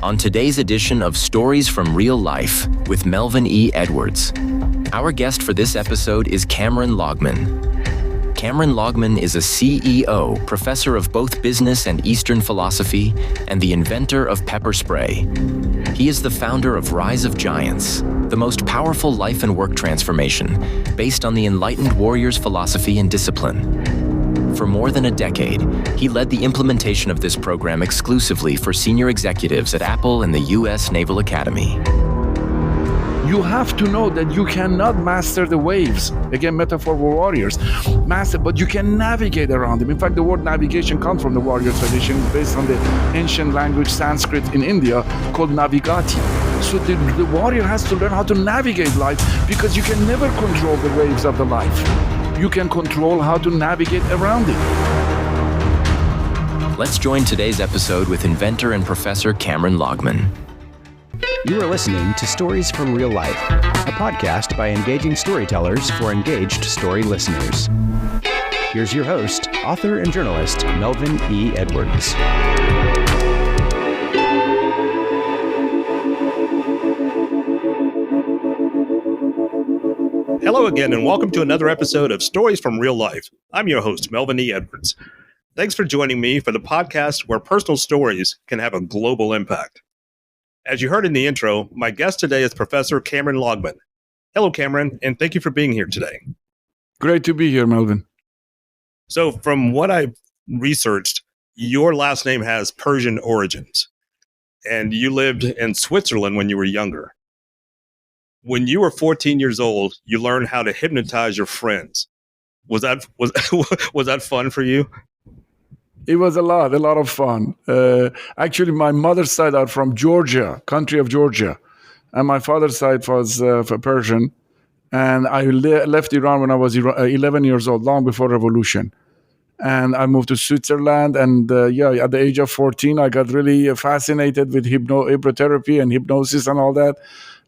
on today's edition of Stories from Real Life with Melvin E. Edwards. Our guest for this episode is Kamran Loghman. Kamran Loghman is a CEO, professor of both business and Eastern philosophy, and the inventor of pepper spray. He is the founder of Rise of Giants, the most powerful life and work transformation based on the enlightened warrior's philosophy and discipline. For more than a decade, he led the implementation of this program exclusively for senior executives at Apple and the U.S. Naval Academy. You have to know that you cannot master the waves. Again, metaphor for warriors. Master, but you can navigate around them. In fact, the word navigation comes from the warrior tradition based on the ancient language Sanskrit in India called navigati. So the warrior has to learn how to navigate life because you can never control the waves of the life. You can control how to navigate around it. Let's join today's episode with inventor and professor Kamran Loghman. You are listening to Stories from Real Life, a podcast by engaging storytellers for engaged story listeners. Here's your host, author and journalist, Melvin E. Edwards. Hello again, and welcome to another episode of Stories from Real Life. I'm your host, Melvin E. Edwards. Thanks for joining me for the podcast where personal stories can have a global impact. As you heard in the intro, my guest today is Professor Kamran Loghman. Hello, Kamran, and thank you for being here today. Great to be here, Melvin. So, from what I've researched, your last name has Persian origins, and you lived in Switzerland when you were younger. When you were 14 years old, you learned how to hypnotize your friends. Was that fun for you? It was a lot of fun. Actually, my mother's side are from Georgia, country of Georgia, and my father's side was Persian. And I left Iran when I was 11 years old, long before revolution. And I moved to Switzerland. And at the age of 14, I got really fascinated with hypnotherapy and hypnosis and all that.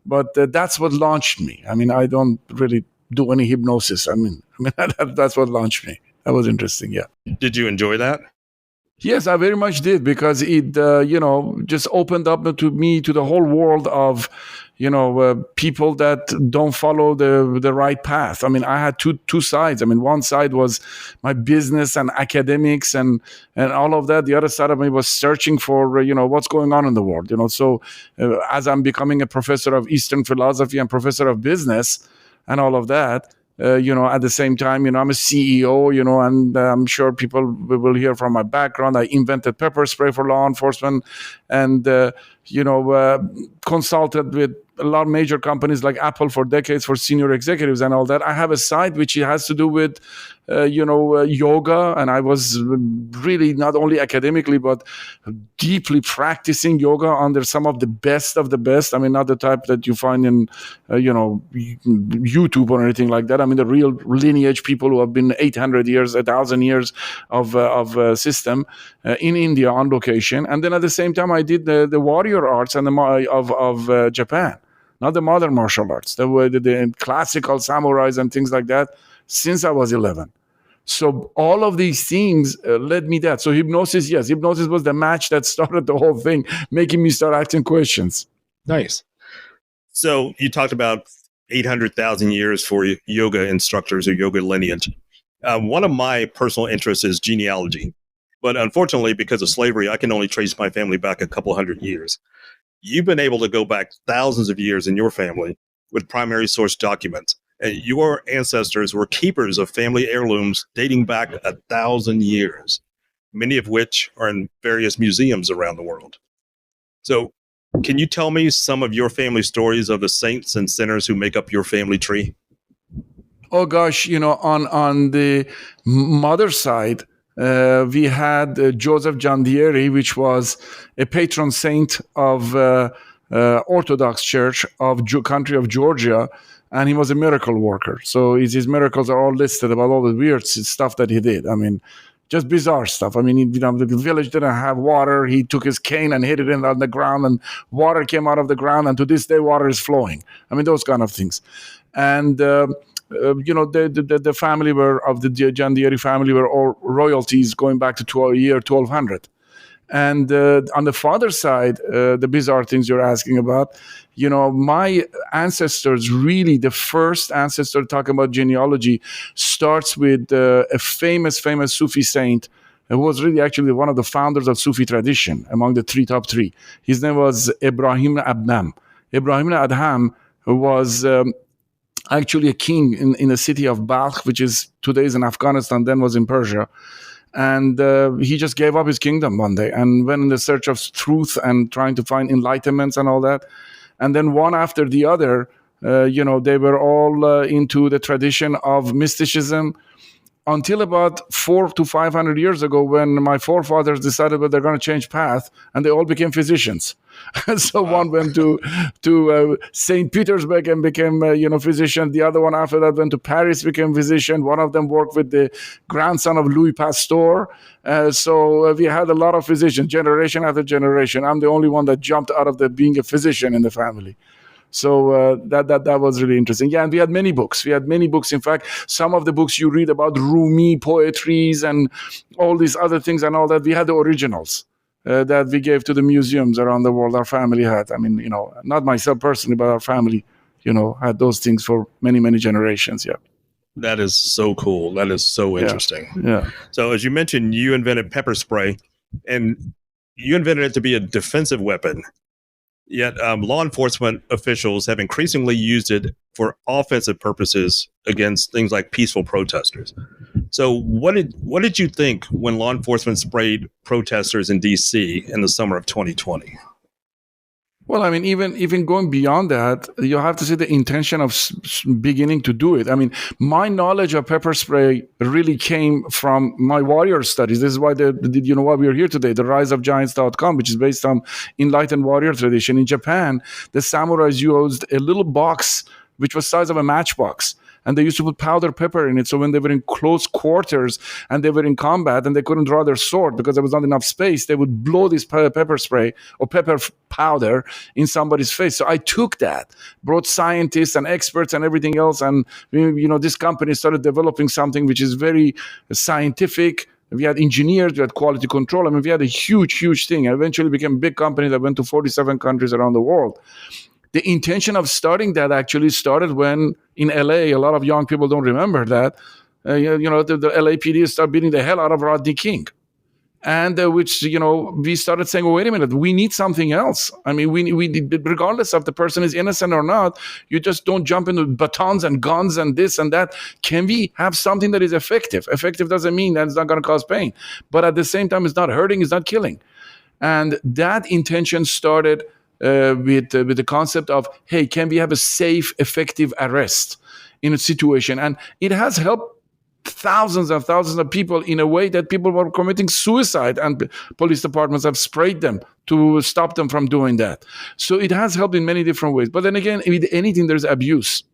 But that's what launched me. I mean, I don't really do any hypnosis. I mean, that's what launched me. That was interesting, yeah. Did you enjoy that? Yes, I very much did because it, just opened up to me to the whole world of, people that don't follow the right path. I mean, I had two sides. I mean, one side was my business and academics and all of that. The other side of me was searching for, what's going on in the world. So as I'm becoming a professor of Eastern philosophy and professor of business and all of that, at the same time, I'm a CEO, and I'm sure people will hear from my background. I invented pepper spray for law enforcement and, consulted with a lot of major companies like Apple for decades for senior executives and all that. I have a side which has to do with, yoga. And I was really not only academically, but deeply practicing yoga under some of the best of the best. I mean, not the type that you find in, YouTube or anything like that. I mean, the real lineage people who have been 800 years, 1,000 years of system in India on location. And then at the same time, I did the warrior arts and of Japan. Not the modern martial arts, the classical samurais and things like that, since I was 11. So all of these things led me that. So hypnosis, yes, hypnosis was the match that started the whole thing, making me start asking questions. Nice. So you talked about 800,000 years for yoga instructors or yoga lineage. One of my personal interests is genealogy. But unfortunately, because of slavery, I can only trace my family back a couple hundred years. You've been able to go back thousands of years in your family with primary source documents. And your ancestors were keepers of family heirlooms dating back 1,000 years, many of which are in various museums around the world. So can you tell me some of your family stories of the saints and sinners who make up your family tree? Oh, gosh, on the mother's side, we had Joseph Giandieri, which was a patron saint of Orthodox Church of country of Georgia, and he was a miracle worker. So his miracles are all listed about all the weird stuff that he did. I mean, just bizarre stuff. I mean, the village didn't have water. He took his cane and hit it on the ground, and water came out of the ground, and to this day, water is flowing. I mean, those kind of things. And the family of the Giandieri family were all royalties going back to year 1200. And on the father's side, the bizarre things you're asking about, my ancestors, really the first ancestor talking about genealogy starts with a famous Sufi saint who was really actually one of the founders of Sufi tradition among the top three. His name was Ibrahim Adham. Ibrahim Adham was actually a king in the city of Balkh, which is today is in Afghanistan, then was in Persia. And he just gave up his kingdom one day and went in the search of truth and trying to find enlightenments and all that. And then one after the other, they were all into the tradition of mysticism until about 400 to 500 years ago, when my forefathers decided that they're going to change path, and they all became physicians. So one went to St. Petersburg and became physician. The other one after that went to Paris, became physician. One of them worked with the grandson of Louis Pasteur. So we had a lot of physicians, generation after generation. I'm the only one that jumped out of being a physician in the family. So that was really interesting. Yeah, and we had many books. In fact, some of the books you read about Rumi poetries and all these other things and all that, we had the originals that we gave to the museums around the world. Our family had. I mean, not myself personally, but our family, had those things for many, many generations. Yeah. That is so cool. That is so interesting. Yeah. So as you mentioned, you invented pepper spray, and you invented it to be a defensive weapon. Yet law enforcement officials have increasingly used it for offensive purposes against things like peaceful protesters. So what did you think when law enforcement sprayed protesters in D.C. in the summer of 2020? Well, I mean, even going beyond that, you have to see the intention of beginning to do it. I mean, my knowledge of pepper spray really came from my warrior studies. This is why why we're here today, the riseofgiants.com, which is based on enlightened warrior tradition. In Japan, the samurais used a little box which was the size of a matchbox. And they used to put powder pepper in it. So when they were in close quarters and they were in combat and they couldn't draw their sword because there was not enough space, they would blow this pepper spray or pepper powder in somebody's face. So I took that, brought scientists and experts and everything else. And, this company started developing something which is very scientific. We had engineers, we had quality control. I mean, we had a huge, huge thing. And eventually became a big company that went to 47 countries around the world. The intention of starting that actually started when in LA, a lot of young people don't remember that, the LAPD started beating the hell out of Rodney King. And which, we started saying, well, wait a minute, we need something else. I mean, we regardless of the person is innocent or not, you just don't jump into batons and guns and this and that. Can we have something that is effective? Effective doesn't mean that it's not going to cause pain. But at the same time, it's not hurting, it's not killing. And that intention started with the concept of, hey, can we have a safe, effective arrest in a situation? And it has helped thousands of people in a way that people were committing suicide, and police departments have sprayed them to stop them from doing that. So it has helped in many different ways. But then again, with anything, there's abuse.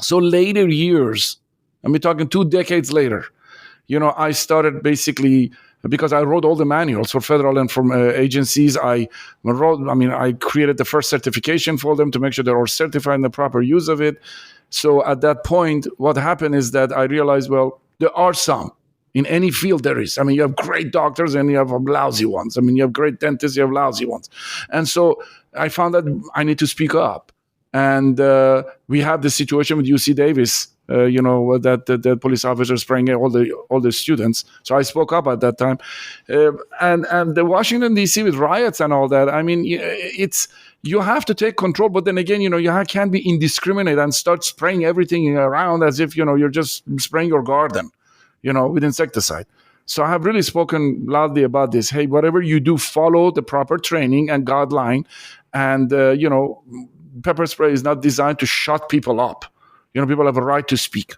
So later years, and we're talking 2 decades later, I started basically, because I wrote all the manuals for federal and from agencies. I created the first certification for them to make sure they're all certified in the proper use of it. So at that point, what happened is that I realized, well, there are some. In any field there is. I mean, you have great doctors and you have lousy ones. I mean, you have great dentists, you have lousy ones. And so I found that I need to speak up. And we have the situation with UC Davis, that the police officers spraying all the students. So I spoke up at that time, and the Washington D.C. with riots and all that. I mean, you have to take control, but then again, you can't be indiscriminate and start spraying everything around as if you're just spraying your garden, with insecticide. So I have really spoken loudly about this. Hey, whatever you do, follow the proper training and guideline, and pepper spray is not designed to shut people up. People have a right to speak.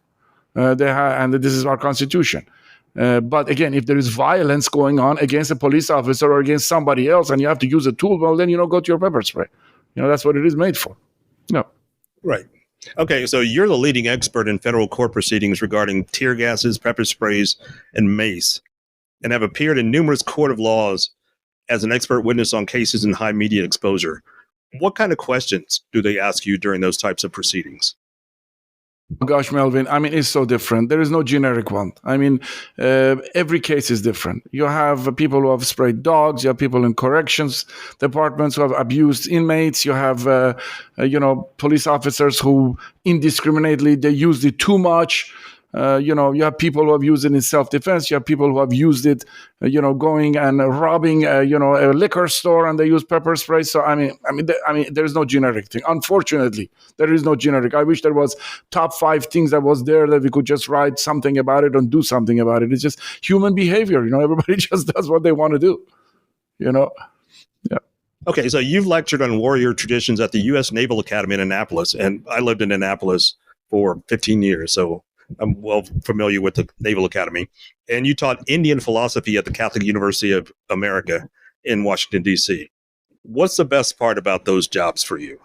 And this is our Constitution. But again, if there is violence going on against a police officer or against somebody else and you have to use a tool, well, then, go to your pepper spray. That's what it is made for. Right. Okay, so you're the leading expert in federal court proceedings regarding tear gases, pepper sprays, and mace, and have appeared in numerous court of laws as an expert witness on cases in high media exposure. What kind of questions do they ask you during those types of proceedings? Gosh, Melvin, I mean, it's so different. There is no generic one. I mean, every case is different. You have people who have sprayed dogs. You have people in corrections departments who have abused inmates. You have, police officers who indiscriminately, they used it too much. You have people who have used it in self-defense. You have people who have used it, going and robbing, a liquor store, and they use pepper spray. So I mean, there is no generic thing. Unfortunately, there is no generic. I wish there was top 5 things that was there that we could just write something about it and do something about it. It's just human behavior. Everybody just does what they want to do. Yeah. Okay, so you've lectured on warrior traditions at the U.S. Naval Academy in Annapolis, and I lived in Annapolis for 15 years, so I'm well familiar with the Naval Academy. And you taught Indian philosophy at the Catholic University of America in Washington, D.C. What's the best part about those jobs for you?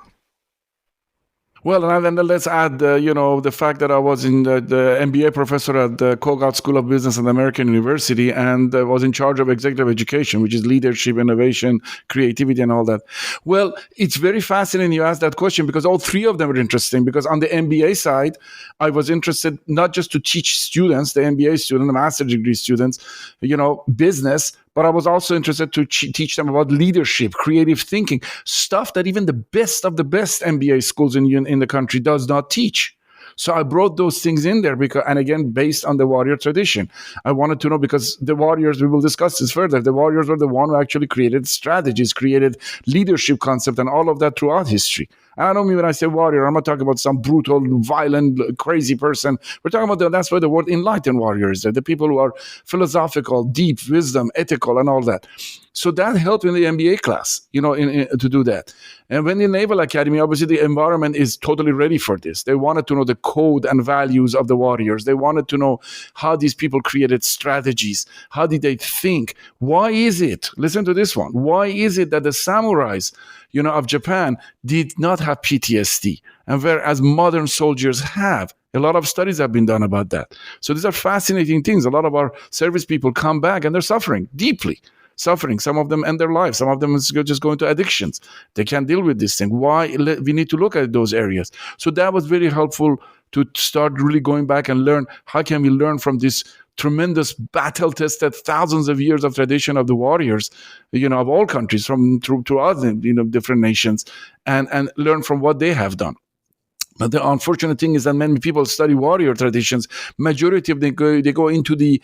Well, and then let's add, the fact that I was in the MBA professor at the Kogat School of Business at American University and was in charge of executive education, which is leadership, innovation, creativity, and all that. Well, it's very fascinating you asked that question because all 3 of them are interesting. Because on the MBA side, I was interested not just to teach students, the MBA students, the master's degree students, business, but I was also interested to teach them about leadership, creative thinking, stuff that even the best of the best MBA schools in the country does not teach. So I brought those things in there and again, based on the warrior tradition. I wanted to know because the warriors, we will discuss this further, the warriors were the one who actually created strategies, created leadership concept and all of that throughout history. I don't mean when I say warrior, I'm not talking about some brutal, violent, crazy person. We're talking about that's where the word enlightened warrior is there. The people who are philosophical, deep, wisdom, ethical, and all that. So that helped in the MBA class, to do that. And when the Naval Academy, obviously the environment is totally ready for this. They wanted to know the code and values of the warriors. They wanted to know how these people created strategies. How did they think? Why is it, listen to this one, why is it that the samurais, of Japan did not have PTSD, and whereas modern soldiers have? A lot of studies have been done about that. So these are fascinating things. A lot of our service people come back and they're suffering deeply. Some of them end their lives. Some of them just go into addictions. They can't deal with this thing. Why? We need to look at those areas. So that was very helpful to start really going back and learn how can we learn from this tremendous battle-tested thousands of years of tradition of the warriors, of all countries throughout different nations, and learn from what they have done. But the unfortunate thing is that many people study warrior traditions. Majority of them they go into the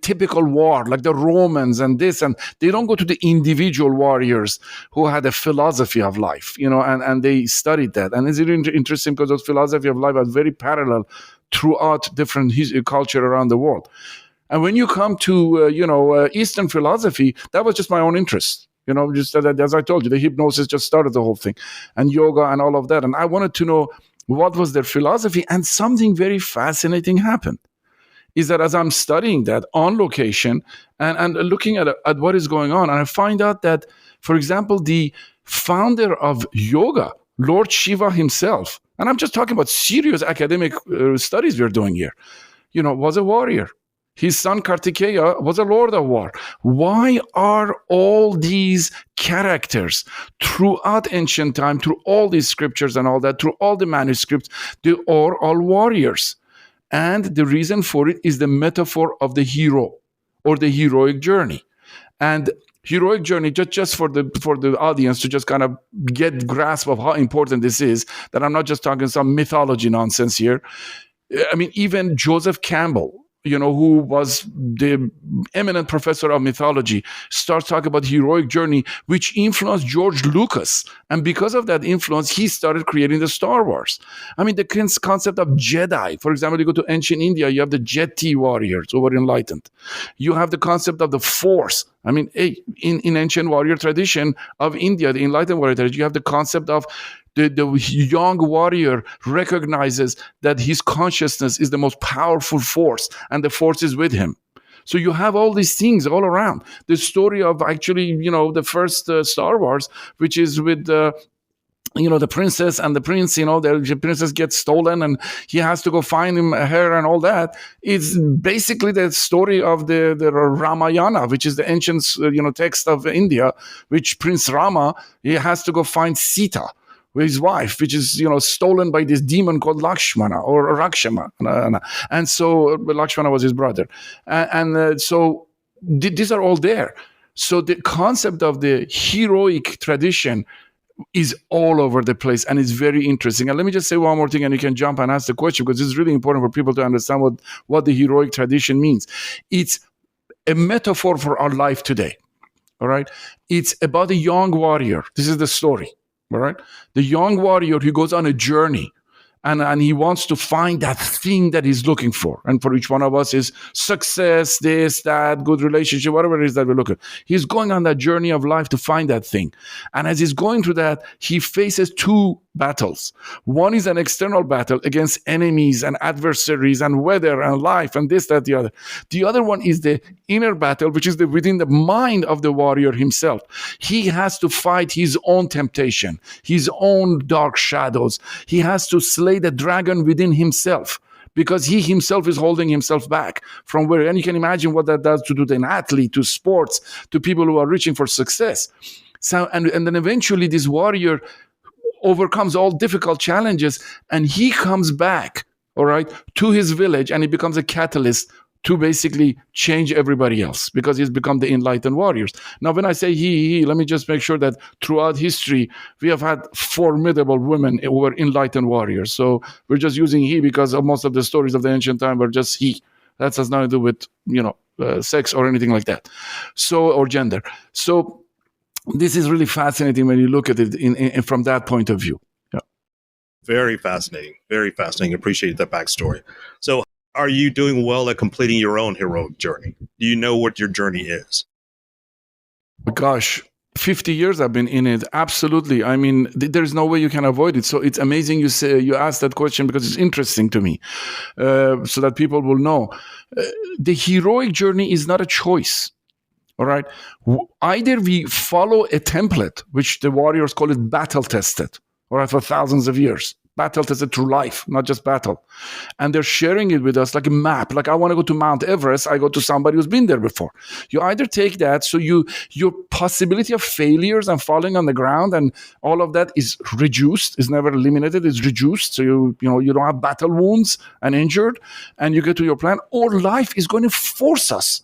typical war, like the Romans and this, and they don't go to the individual warriors who had a philosophy of life, and they studied that. And it's really interesting because those philosophy of life are very parallel throughout different culture around the world. And when you come to, Eastern philosophy, that was just my own interest. Just as I told you, the hypnosis just started the whole thing, and yoga and all of that. And I wanted to know what was their philosophy, and something very fascinating happened. Is that as I'm studying that on location and looking at what is going on, and I find out that, for example, the founder of yoga, Lord Shiva himself, and I'm just talking about serious academic studies we're doing here, was a warrior. His son Kartikeya was a lord of war. Why are all these characters throughout ancient time, through all these scriptures and all that, through all the manuscripts, they are all warriors? And the reason for it is the metaphor of the hero or the heroic journey. And heroic journey, just for the audience to just kind of get grasp of how important this is, that I'm not just talking some mythology nonsense here. I mean, even Joseph Campbell, who was the eminent professor of mythology, starts talking about heroic journey, which influenced George Lucas. And because of that influence, he started creating the Star Wars. I mean, the concept of Jedi, for example, you go to ancient India, you have the Jeti warriors who were enlightened. You have the concept of the Force. I mean, in ancient warrior tradition of India, the enlightened warrior tradition, you have the concept of the young warrior recognizes that his consciousness is the most powerful force, and the force is with him. So you have all these things all around. The story of actually, the first Star Wars, which is with the princess and the prince, the princess gets stolen and he has to go find her and all that. It's basically the story of the Ramayana, which is the ancient, text of India, which Prince Rama, he has to go find Sita, with his wife, which is, stolen by this demon called Lakshmana or Rakshama. And so Lakshmana was his brother. So these are all there. So the concept of the heroic tradition is all over the place, and it's very interesting. And let me just say one more thing, and you can jump and ask the question, because it's really important for people to understand what the heroic tradition means. It's a metaphor for our life today. All right. It's about a young warrior. This is the story. All right. The young warrior who goes on a journey, and he wants to find that thing that he's looking for. And for each one of us is success, this, that, good relationship, whatever it is that we look at. He's going on that journey of life to find that thing. And as he's going through that, he faces two battles. One is an external battle against enemies and adversaries and weather and life and this, that, the other. The other one is the inner battle, which is within the mind of the warrior himself. He has to fight his own temptation, his own dark shadows. He has to slay the dragon within himself, because he himself is holding himself back from where. And you can imagine what that does to an athlete, to sports, to people who are reaching for success. So, and then eventually this warrior overcomes all difficult challenges, and he comes back, all right, to his village, and he becomes a catalyst to basically change everybody else, because he's become the enlightened warriors. Now, when I say he, let me just make sure that throughout history, we have had formidable women who were enlightened warriors. So we're just using he because most of the stories of the ancient time were just he. That has nothing to do with, sex or anything like that. So, or gender. So this is really fascinating when you look at it in from that point of view. Yeah. Very fascinating. Very fascinating. Appreciate that backstory. So, are you doing well at completing your own heroic journey? Do you know what your journey is? Gosh, 50 years I've been in it. Absolutely. I mean, there's no way you can avoid it. So it's amazing you asked that question, because it's interesting to me, so that people will know. The heroic journey is not a choice. All right. Either we follow a template, which the warriors call it battle tested, all right, for thousands of years. Battle tested through life, not just battle. And they're sharing it with us like a map. Like, I want to go to Mount Everest, I go to somebody who's been there before. You either take that, so your possibility of failures and falling on the ground and all of that is reduced, is never eliminated, is reduced. So you don't have battle wounds and injured, and you get to your plan. Or life is going to force us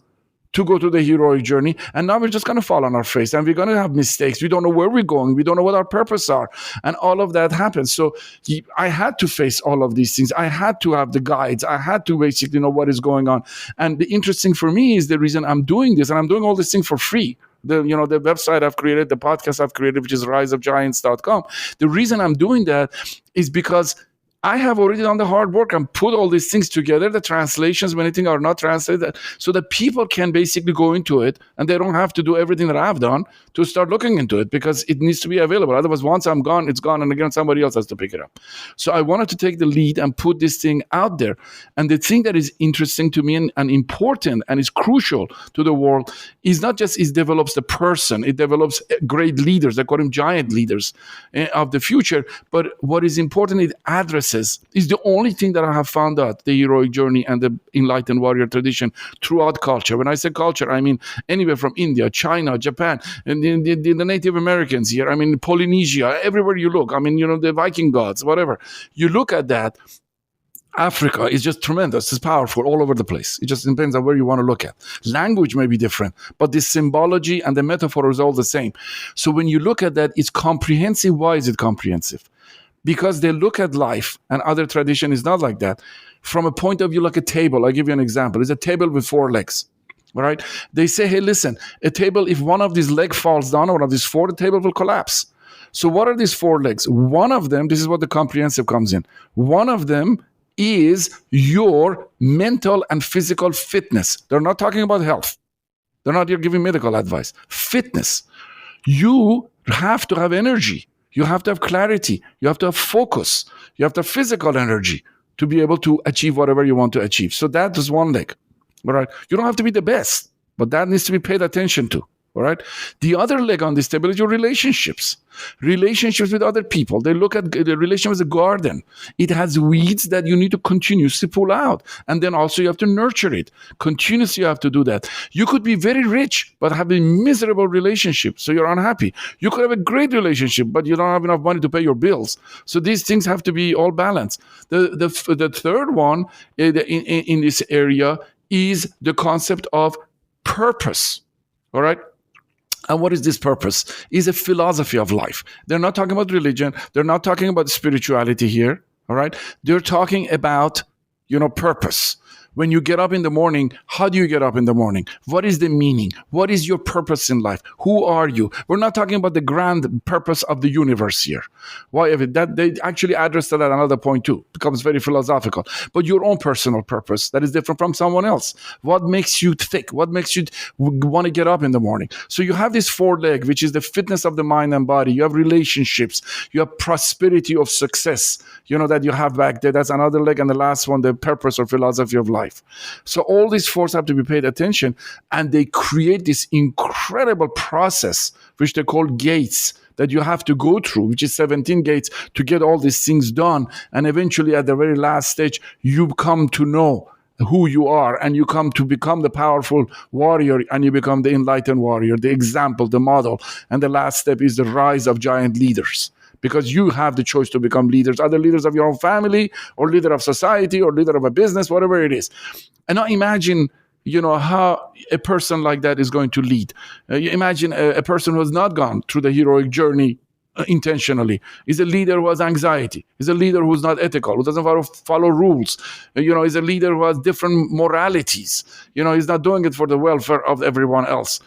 to go to the heroic journey, and now we're just going to fall on our face, and we're going to have mistakes. We don't know where we're going. We don't know what our purpose are, and all of that happens. So I had to face all of these things. I had to have the guides. I had to basically know what is going on. And the interesting for me is the reason I'm doing this, and I'm doing all this thing for free. The website I've created, the podcast I've created, which is riseofgiants.com. The reason I'm doing that is because I have already done the hard work and put all these things together, the translations, many things are not translated, so that people can basically go into it, and they don't have to do everything that I've done to start looking into it, because it needs to be available. Otherwise, once I'm gone, it's gone, and again, somebody else has to pick it up. So I wanted to take the lead and put this thing out there. And the thing that is interesting to me and important and is crucial to the world is not just it develops the person, it develops great leaders, they call them giant leaders of the future, but what is important, it addresses is the only thing that I have found out, the heroic journey and the enlightened warrior tradition throughout culture. When I say culture, I mean anywhere from India, China, Japan, and the Native Americans here, I mean Polynesia, everywhere you look, I mean, the Viking gods, whatever. You look at that, Africa is just tremendous. It's powerful all over the place. It just depends on where you want to look at. Language may be different, but the symbology and the metaphor is all the same. So when you look at that, it's comprehensive. Why is it comprehensive? Because they look at life, and other tradition is not like that, from a point of view like a table. I'll give you an example. It's a table with 4 legs. All right. They say, hey, listen, a table, if one of these legs falls down, or one of these 4, the table will collapse. So what are these 4 legs? One of them, this is what the comprehensive comes in. One of them is your mental and physical fitness. They're not talking about health. They're not here giving medical advice. Fitness. You have to have energy. You have to have clarity. You have to have focus. You have to have physical energy to be able to achieve whatever you want to achieve. So that is one leg. All right. You don't have to be the best, but that needs to be paid attention to. All right. The other leg on this table is your relationships. Relationships with other people. They look at the relationship as a garden. It has weeds that you need to continuously pull out. And then also you have to nurture it. Continuously you have to do that. You could be very rich, but have a miserable relationship. So you're unhappy. You could have a great relationship, but you don't have enough money to pay your bills. So these things have to be all balanced. The third one in this area is the concept of purpose. All right. And what is this purpose? Is a philosophy of life. They're not talking about religion. They're not talking about spirituality here. All right. They're talking about, purpose. When you get up in the morning, how do you get up in the morning? What is the meaning? What is your purpose in life? Who are you? We're not talking about the grand purpose of the universe here. Why? That they actually address that at another point too. It becomes very philosophical. But your own personal purpose that is different from someone else. What makes you tick? What makes you want to get up in the morning? So you have this four leg, which is the fitness of the mind and body. You have relationships. You have prosperity of success. That you have back there. That's another leg. And the last one, the purpose or philosophy of life. So all these fours have to be paid attention, and they create this incredible process, which they call gates, that you have to go through, which is 17 gates to get all these things done. And eventually at the very last stage, you come to know who you are, and you come to become the powerful warrior, and you become the enlightened warrior, the example, the model. And the last step is the rise of giant leaders. Because you have the choice to become leaders, either leaders of your own family or leader of society or leader of a business, whatever it is. And now imagine, how a person like that is going to lead. You imagine a person who has not gone through the heroic journey intentionally. Is a leader who has anxiety. Is a leader who's not ethical, who doesn't follow rules. Is a leader who has different moralities. He's not doing it for the welfare of everyone else.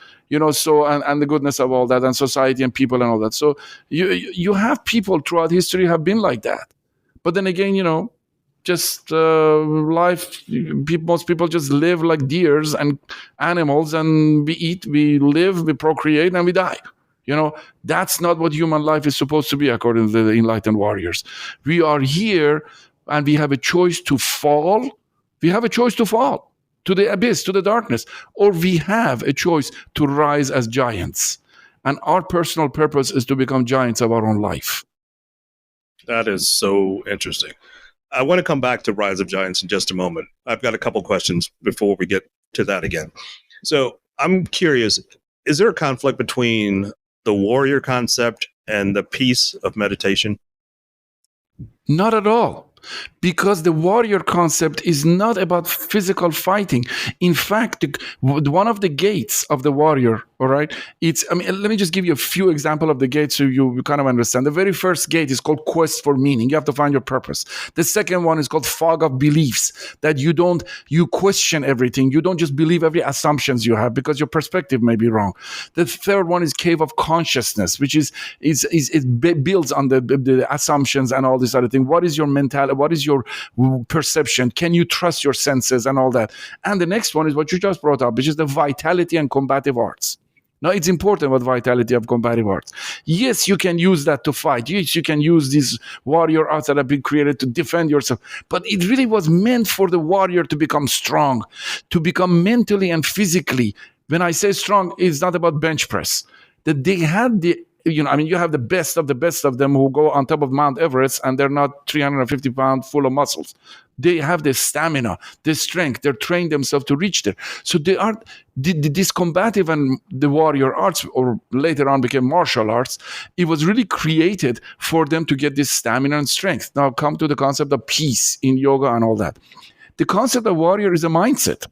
So and the goodness of all that, and society and people and all that. So you have people throughout history have been like that. But then again, just life, most people just live like deers and animals, and we eat, we live, we procreate, and we die. That's not what human life is supposed to be, according to the enlightened warriors. We are here, and we have a choice to fall. We have a choice to fall to the abyss, to the darkness, or we have a choice to rise as giants. And our personal purpose is to become giants of our own life. That is so interesting. I want to come back to Rise of Giants in just a moment. I've got a couple questions before we get to that again. So I'm curious, is there a conflict between the warrior concept and the peace of meditation? Not at all. Because the warrior concept is not about physical fighting. In fact, one of the gates of the warrior, all right, let me just give you a few examples of the gates so you kind of understand. The very first gate is called quest for meaning. You have to find your purpose. The second one is called fog of beliefs, that you question everything. You don't just believe every assumptions you have because your perspective may be wrong. The third one is cave of consciousness, which it builds on the assumptions and all this other thing. What is your mentality? What is your perception? Can you trust your senses and all that? And the next one is what you just brought up, which is the vitality and combative arts. Now, it's important what vitality of combative arts. Yes, you can use that to fight. Yes, you can use these warrior arts that have been created to defend yourself. But it really was meant for the warrior to become strong, to become mentally and physically. When I say strong, it's not about bench press. That they had you have the best of them who go on top of Mount Everest, and they're not 350 pounds full of muscles. They have the stamina, the strength. They're trained themselves to reach there. So they are this combative and the warrior arts, or later on became martial arts. It was really created for them to get this stamina and strength. Now come to the concept of peace in yoga and all that. The concept of warrior is a mindset.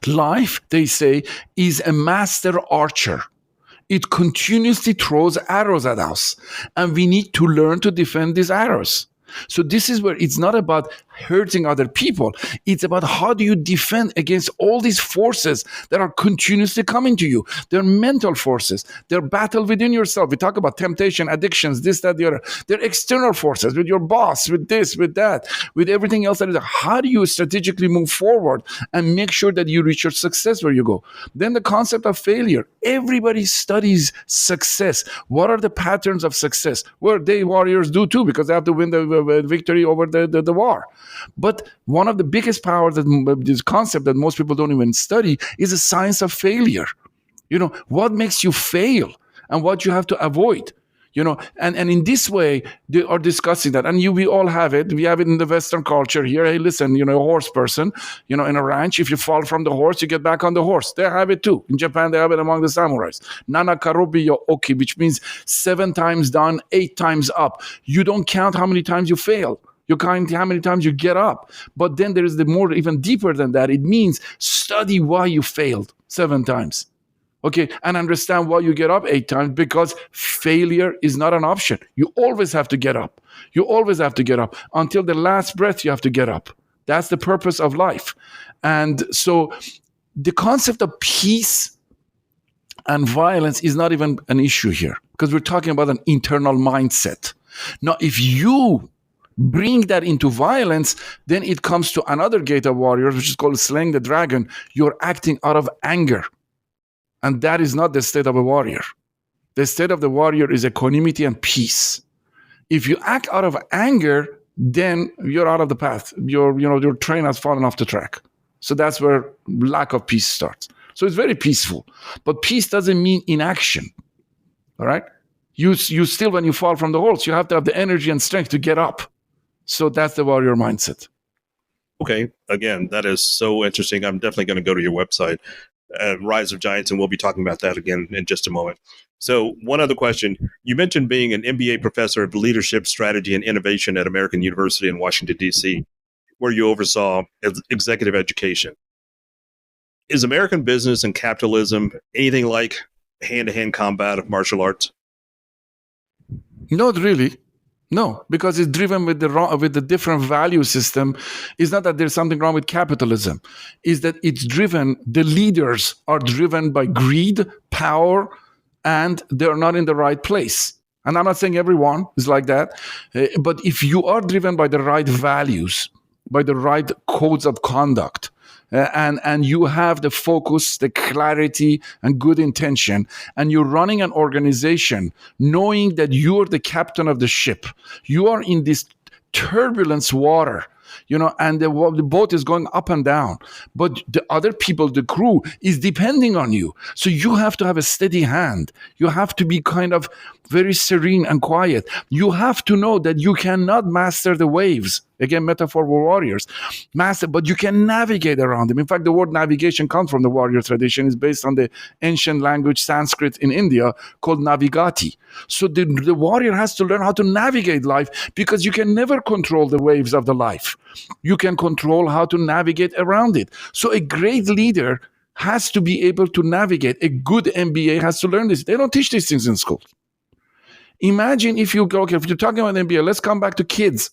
Life, they say, is a master archer. It continuously throws arrows at us, and we need to learn to defend these arrows. So this is where it's not about hurting other people. It's about how do you defend against all these forces that are continuously coming to you. They're mental forces. They're battle within yourself. We talk about temptation, addictions, this, that, the other. They're external forces with your boss, with this, with that, with everything else that is. How do you strategically move forward and make sure that you reach your success where you go? Then the concept of failure. Everybody studies success. What are the patterns of success? Well, they warriors do too, because they have to win the victory over the war. But one of the biggest powers, that this concept that most people don't even study, is the science of failure. What makes you fail and what you have to avoid. And in this way, they are discussing that. And we all have it. We have it in the Western culture here. Hey, listen, a horse person, in a ranch, if you fall from the horse, you get back on the horse. They have it too. In Japan, they have it among the samurais. Nana karobi yo oki, which means 7 times down, 8 times up. You don't count how many times you fail. You count how many times you get up. But then there is the more, even deeper than that. It means study why you failed 7 times. Okay, and understand why you get up 8 times, because failure is not an option. You always have to get up. You always have to get up. Until the last breath, you have to get up. That's the purpose of life. And so the concept of peace and violence is not even an issue here, because we're talking about an internal mindset. Now, if you bring that into violence, then it comes to another gate of warriors, which is called slaying the dragon. You're acting out of anger. And that is not the state of a warrior. The state of the warrior is equanimity and peace. If you act out of anger, then you're out of the path. Your train has fallen off the track. So that's where lack of peace starts. So it's very peaceful. But peace doesn't mean inaction. All right? You still, when you fall from the horse, you have to have the energy and strength to get up. So that's the warrior mindset. Okay. Again, that is so interesting. I'm definitely going to go to your website. Rise of Giants, and we'll be talking about that again in just a moment. So one other question. You mentioned being an MBA professor of leadership, strategy, and innovation at American University in Washington, D.C., where you oversaw executive education. Is American business and capitalism anything like hand-to-hand combat of martial arts? Not really. No, because it's driven with the different value system. It's not that there's something wrong with capitalism. It's that it's driven, the leaders are driven by greed, power, and they're not in the right place. And I'm not saying everyone is like that. But if you are driven by the right values, by the right codes of conduct, and you have the focus, the clarity, and good intention, and you're running an organization knowing that you're the captain of the ship. You are in this turbulence water, and the boat is going up and down. But the other people, the crew, is depending on you. So you have to have a steady hand. You have to be kind of very serene and quiet. You have to know that you cannot master the waves. Again, metaphor for warriors. But you can navigate around them. In fact, the word navigation comes from the warrior tradition. It's based on the ancient language Sanskrit in India called navigati. So the warrior has to learn how to navigate life, because you can never control the waves of the life. You can control how to navigate around it. So a great leader has to be able to navigate. A good MBA has to learn this. They don't teach these things in school. Imagine if you're talking about MBA, let's come back to kids.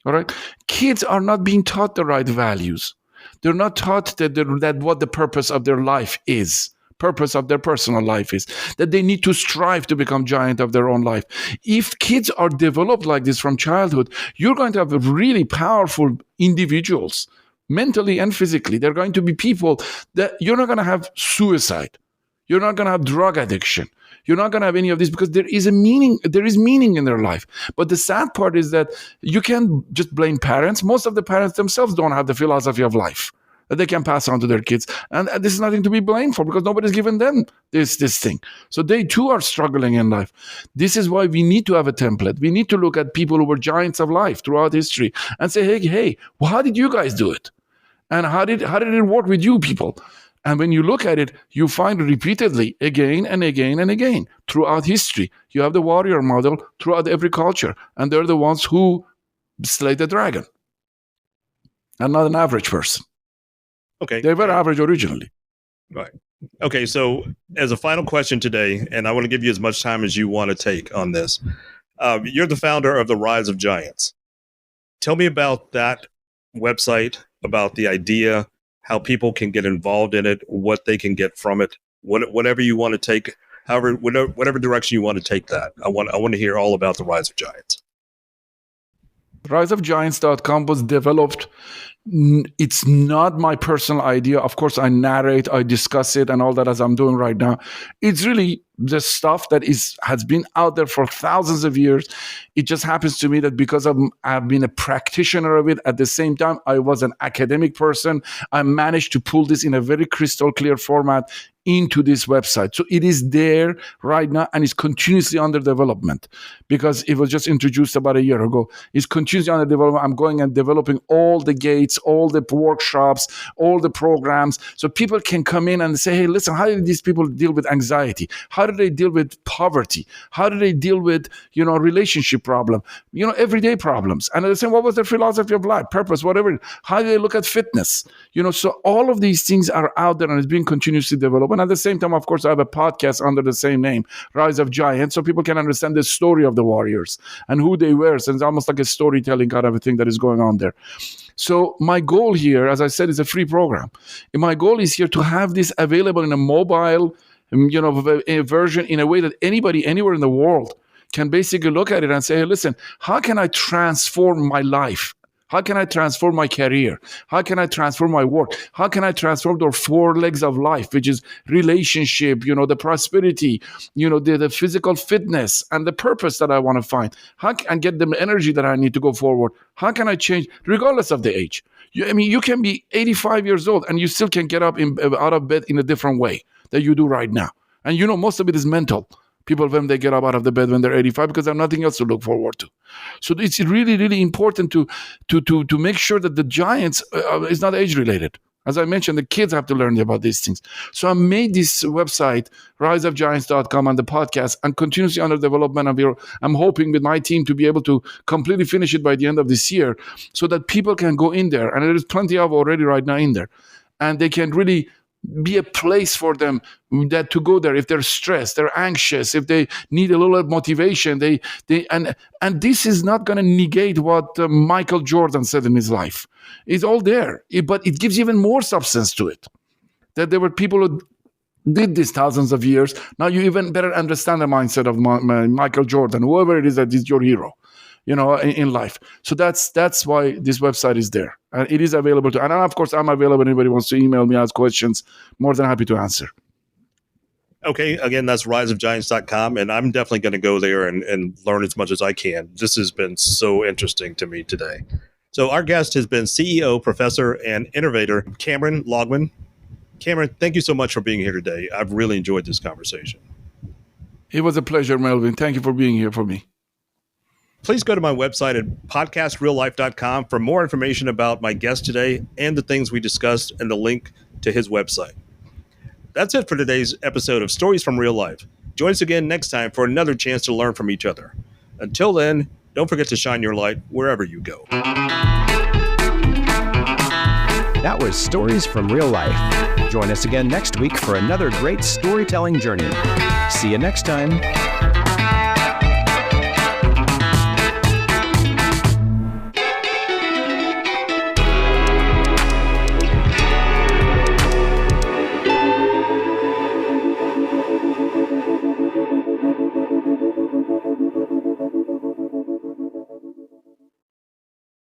All right, kids are not being taught the right values. They're not taught that what the purpose of their life is, purpose of their personal life is, that they need to strive to become giant of their own life. If kids are developed like this from childhood, you're going to have really powerful individuals, mentally and physically. They're going to be people that you're not going to have suicide. You're not going to have drug addiction. You're not going to have any of this, because there is meaning in their life. But the sad part is that you can't just blame parents. Most of the parents themselves don't have the philosophy of life that they can pass on to their kids. And this is nothing to be blamed for, because nobody's given them this thing. So they too are struggling in life. This is why we need to have a template. We need to look at people who were giants of life throughout history and say, hey, well, how did you guys do it? And how did it work with you people? And when you look at it, you find repeatedly, again and again and again, throughout history, you have the warrior model throughout every culture. And they're the ones who slay the dragon. And not an average person. Okay. They were average originally. Right. Okay, so as a final question today, and I want to give you as much time as you want to take on this. You're the founder of the Rise of Giants. Tell me about that website, about the idea, how people can get involved in it, what they can get from it, whatever you want to take, whatever direction you want to take that. I want to hear all about the Rise of Giants. RiseofGiants.com was developed It's not my personal idea. Of course, I narrate, I discuss it and all that as I'm doing right now. It's really the stuff that has been out there for thousands of years. It just happens to me that because I've been a practitioner of it, at the same time, I was an academic person. I managed to pull this in a very crystal clear format into this website. So it is there right now, and it's continuously under development because it was just introduced about a year ago. It's continuously under development. I'm going and developing all the gates, all the workshops, all the programs, so people can come in and say, hey, listen, how do these people deal with anxiety? How do they deal with poverty? How do they deal with, relationship problem, everyday problems? And they're saying, what was their philosophy of life, purpose, whatever? How do they look at fitness? So all of these things are out there and it's being continuously developed. And at the same time, of course, I have a podcast under the same name, Rise of Giants, so people can understand the story of the warriors and who they were. So it's almost like a storytelling kind of a thing that is going on there. So my goal here, as I said, is a free program. And my goal is here to have this available in a mobile, a version in a way that anybody anywhere in the world can basically look at it and say, hey, listen, how can I transform my life? How can I transform my career? How can I transform my work? How can I transform the 4 legs of life, which is relationship, the prosperity, the physical fitness and the purpose that I want to find? How can I get the energy that I need to go forward? How can I change regardless of the age? You can be 85 years old and you still can get up out of bed in a different way that you do right now. And most of it is mental. People, when they get up out of the bed when they're 85, because they have nothing else to look forward to. So it's really, really important to make sure that the giants is not age-related. As I mentioned, the kids have to learn about these things. So I made this website, riseofgiants.com, and the podcast, and continuously under development. I'm hoping with my team to be able to completely finish it by the end of this year so that people can go in there. And there is plenty of already right now in there. And they can really be a place for them that to go there if they're stressed, they're anxious, if they need a little motivation. And this is not going to negate what Michael Jordan said in his life. It's all there, but it gives even more substance to it. That there were people who did this thousands of years. Now you even better understand the mindset of Michael Jordan, whoever it is that is your hero, in life. So that's why this website is there. And it is available to, and of course, I'm available. Anybody wants to email me, ask questions, more than happy to answer. Okay, again, that's riseofgiants.com, and I'm definitely going to go there and learn as much as I can. This has been so interesting to me today. So our guest has been CEO, professor, and innovator Kamran Loghman. Kamran, thank you so much for being here today. I've really enjoyed this conversation. It was a pleasure, Melvin. Thank you for being here for me. Please go to my website at podcastreallife.com for more information about my guest today and the things we discussed and the link to his website. That's it for today's episode of Stories from Real Life. Join us again next time for another chance to learn from each other. Until then, don't forget to shine your light wherever you go. That was Stories from Real Life. Join us again next week for another great storytelling journey. See you next time.